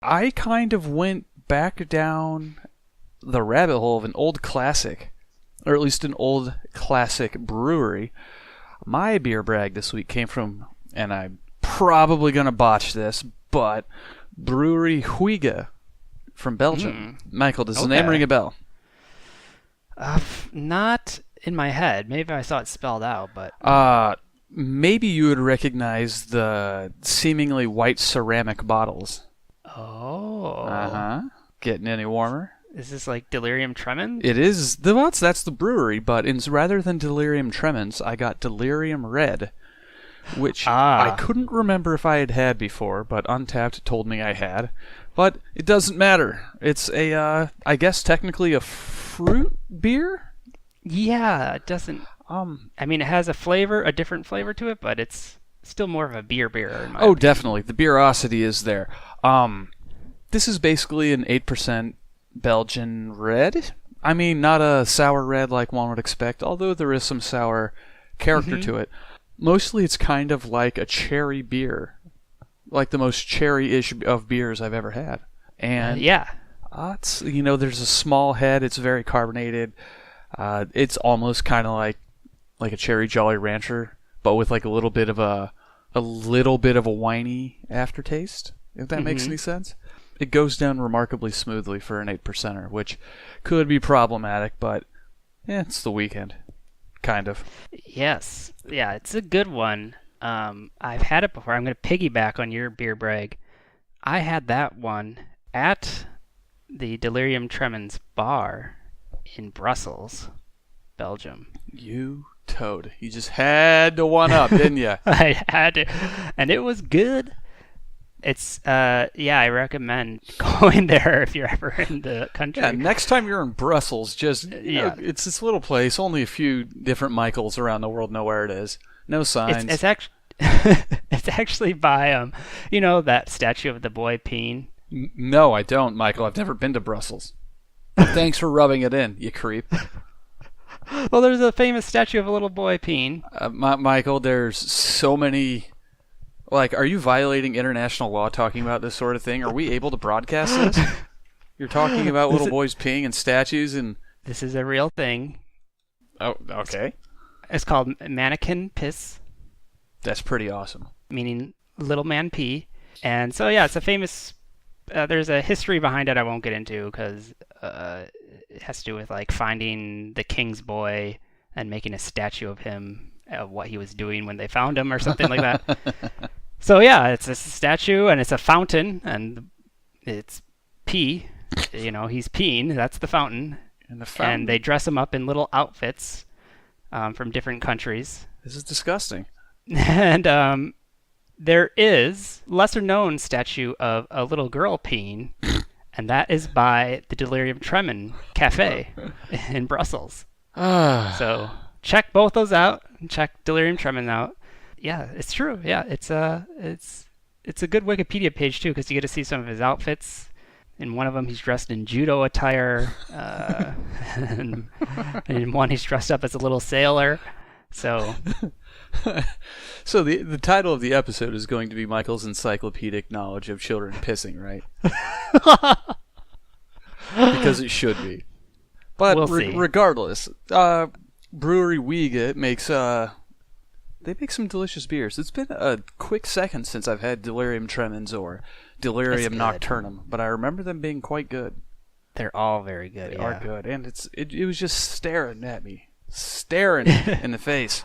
I kind of went back down the rabbit hole of an old classic, or at least an old classic brewery. My beer brag this week came from, and I'm probably going to botch this, but Brewery Huiga from Belgium. Michael, does the name ring a bell? Not in my head. Maybe I saw it spelled out, but... Maybe you would recognize the seemingly white ceramic bottles. Oh. Uh-huh. Getting any warmer? Is this like Delirium Tremens? It is. That's the brewery, but rather than Delirium Tremens, I got Delirium Red, which I couldn't remember if I had before, but Untappd told me I had. But it doesn't matter. It's I guess technically a fruit beer? Yeah, it doesn't... I mean, it has a different flavor to it, but it's still more of a beer in my opinion. Definitely. The beerosity is there. This is basically an 8% Belgian red. I mean, not a sour red like one would expect, although there is some sour character to it. Mostly it's kind of like a cherry beer. Like the most cherry-ish of beers I've ever had. And it's, there's a small head. It's very carbonated. It's almost kind of like a cherry Jolly Rancher, but with like a little bit of a whiny aftertaste, if that makes any sense. It goes down remarkably smoothly for an 8%er, which could be problematic, but it's the weekend. Kind of. Yes. Yeah, it's a good one. I've had it before. I'm going to piggyback on your beer brag. I had that one at the Delirium Tremens bar in Brussels, Belgium. You toad. You just had to one up, didn't you? I had to. And it was good. It's, I recommend going there if you're ever in the country. Yeah, next time you're in Brussels, it's this little place. Only a few different Michaels around the world know where it is. No signs. It's actually, it's actually by, that statue of the boy peeing. No, I don't, Michael. I've never been to Brussels. Thanks for rubbing it in, you creep. Well, there's a famous statue of a little boy peeing. Michael, there's so many... Like, are you violating international law talking about this sort of thing? Are we able to broadcast this? You're talking about little boys peeing and statues and... This is a real thing. Oh, okay. It's called mannequin piss. That's pretty awesome. Meaning little man pee. And so, it's a famous... there's a history behind it I won't get into because it has to do with, like, finding the king's boy and making a statue of him, of what he was doing when they found him or something like that. So it's a statue and it's a fountain and it's pee. He's peeing. That's the fountain. And they dress him up in little outfits from different countries. This is disgusting. And there is lesser known statue of a little girl peeing, and that is by the Delirium Tremens Cafe in Brussels. So check both those out. Check Delirium Tremens out. Yeah, it's true. Yeah, it's a good Wikipedia page too because you get to see some of his outfits. In one of them, he's dressed in judo attire, and in one, he's dressed up as a little sailor. So, so the title of the episode is going to be Michael's encyclopedic knowledge of children pissing, right? Because it should be. But we'll see. Regardless, Brewery Huiga makes they make some delicious beers. It's been a quick second since I've had Delirium Tremens or Delirium Nocturnum, but I remember them being quite good. They're all very good. They are good, and it was just staring at me, staring in the face.